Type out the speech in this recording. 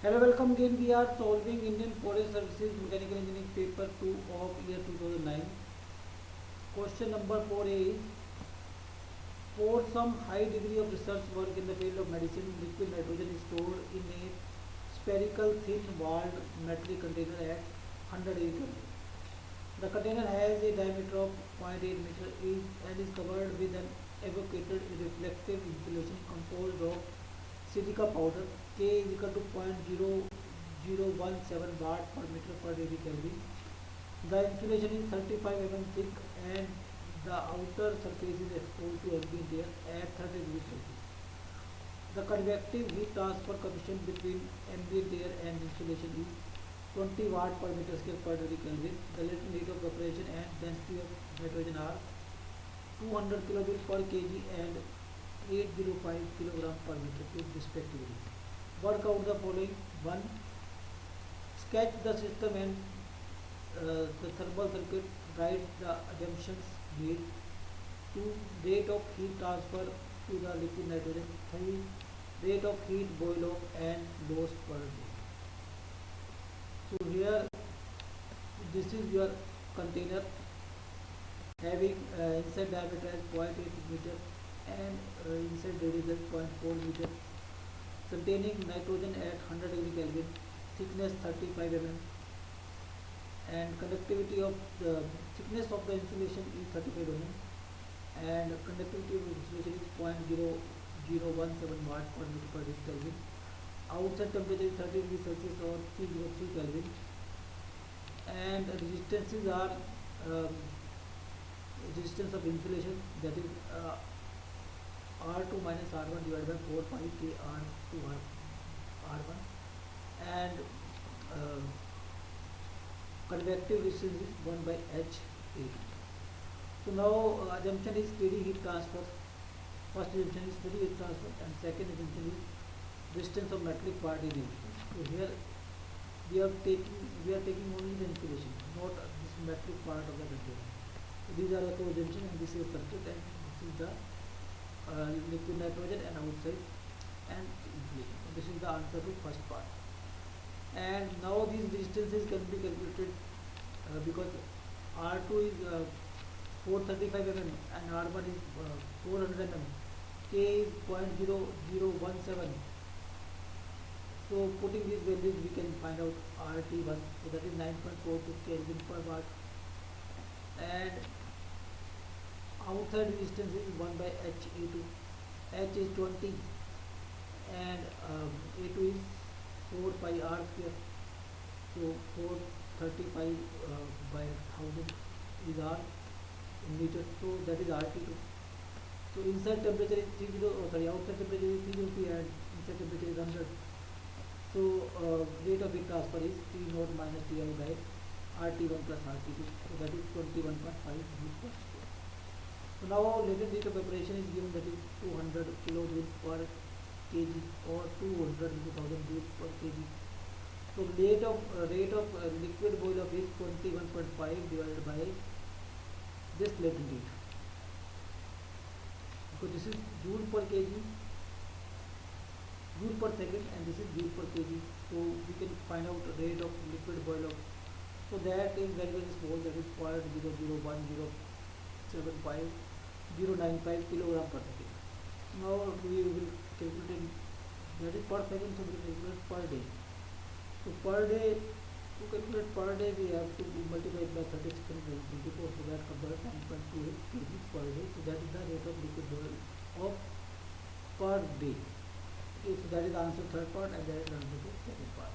Hello, welcome again. We are solving Indian Forest Services Mechanical Engineering paper 2 of year 2009. Question number 4 is for some high degree of research work in the field of medicine, liquid nitrogen is stored in a spherical thin walled metallic container at 100 degree Celsius. The container has a diameter of 0.8 meter and is covered with an evacuated reflective insulation composed of silica powder. K is equal to 0.0017 watt per meter per degree Kelvin. The insulation is 35 thick and the outer surface is exposed to ambient air at 30 degrees Celsius. The convective heat transfer coefficient between ambient air and insulation is 20 watt per meter square per degree Kelvin. The latent heat of evaporation and density of nitrogen are 200 kilojoule per kg and 805 kilogram per meter cube respectively. Work out the following. 1. Sketch the system and the thermal circuit. Write the assumptions made. 2. Rate of heat transfer to the liquid nitrogen. 3. Rate of heat boil off and loss per day. So here this is your container having inside diameter as 0.8 meter and inside radius as 0.4 meter, containing nitrogen at 100 degree Kelvin, thickness 35 and conductivity of the thickness of the insulation is 35 and conductivity of insulation is 0.0017 watt per meter per degree Kelvin. Outside temperature is 30 degrees Celsius or 303 Kelvin, and resistances are resistance of insulation, that is R2 minus R1 divided by 4 pi K R2 R1, and convective resistance is 1 by H8. So now assumption is steady heat transfer. First assumption is steady heat transfer and second assumption is distance of metallic part in insulation. So here we are taking only the insulation, not this metallic part of the container. So these are the two assumptions, and this is the circuit, and this is the liquid nitrogen and outside and insulation. So this is the answer to first part. And now these distances can be calculated because R2 is 435 and R1 is 400 K is 0.0017. So putting these values we can find out RT1, so that is 9.42 Kelvin per watt, and outside resistance is 1 by HA2. H is 20 and A2 is 4 pi R square. So 435 by 1000 is R in meters. So that is RT2. So inside temperature is 30, outside temperature is 303 and inside temperature is 100. So rate of heat transfer is T naught minus Ti by RT1 plus RT2. So that is 21.5 joules per square. So now latent heat of evaporation is given, that is 200 kilojoules per kg or 200 into 1000 joules per kg. So rate of liquid boil off is 21.5 divided by this latent heat, because this is joule per kg, joule per second, and this is joule per kg. So we can find out rate of liquid boil off. So that is very small, that is 0.001075 kilogram per second. Now we will calculate, that is per second, so we will calculate per day. So per day, to calculate per day we have to multiply it by 3624, so that comes out 9.28 kg per day. So that is the rate of liquid boil off per day. Okay, so that is the answer third part, and that is the answer to second part.